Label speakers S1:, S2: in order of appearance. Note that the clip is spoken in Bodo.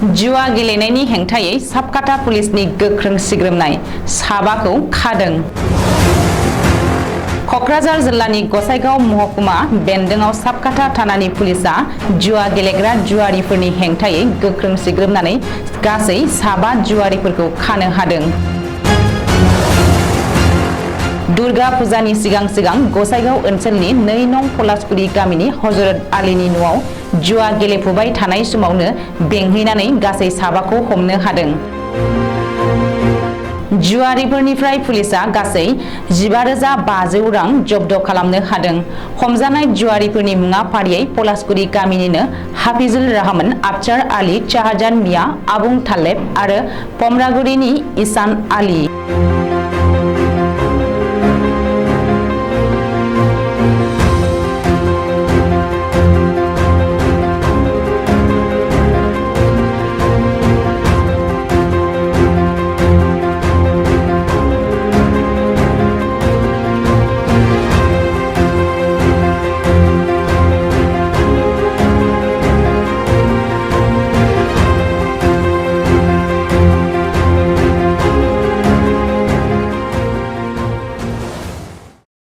S1: जुवा गेलेनायनि हेंथायै साबकाटा पुलिसनि गोख्रों सिग्रोमनाय साबाखौ खादों। कक्राझार जिल्लानि गसाइगाव महकुमा बेन्दोंआव साबकाटा थानानि पुलिसा जुवा गेलेग्रा जुवारिफोरनि हेंथायै गोख्रों सिग्रोमनानै गासै साबा जुवारिफोरखौ खानो हादों। दुर्गा फुजानि सिगां गसाइगाव ओनसोलनि 2 नं पलासगुरि गामिनि हजरत आलीनि न'आव जुवा गेलेफुबाय थानाय समावनो बेंहैनानै गासै साबाखौ हमनो हादों। जुवारिफोरनिफ्राय पुलिसा गासै 15,500 रां जब्द खालामनो हादों। हमजानाय जुवारिफोरनि मुङा फारियै पलासगुरि गामिनिनो हाफिजुल रहमान, आफचार आली, शाहजान मिया, आबुं तालेब आरो पमरागुरिनि इसान आली।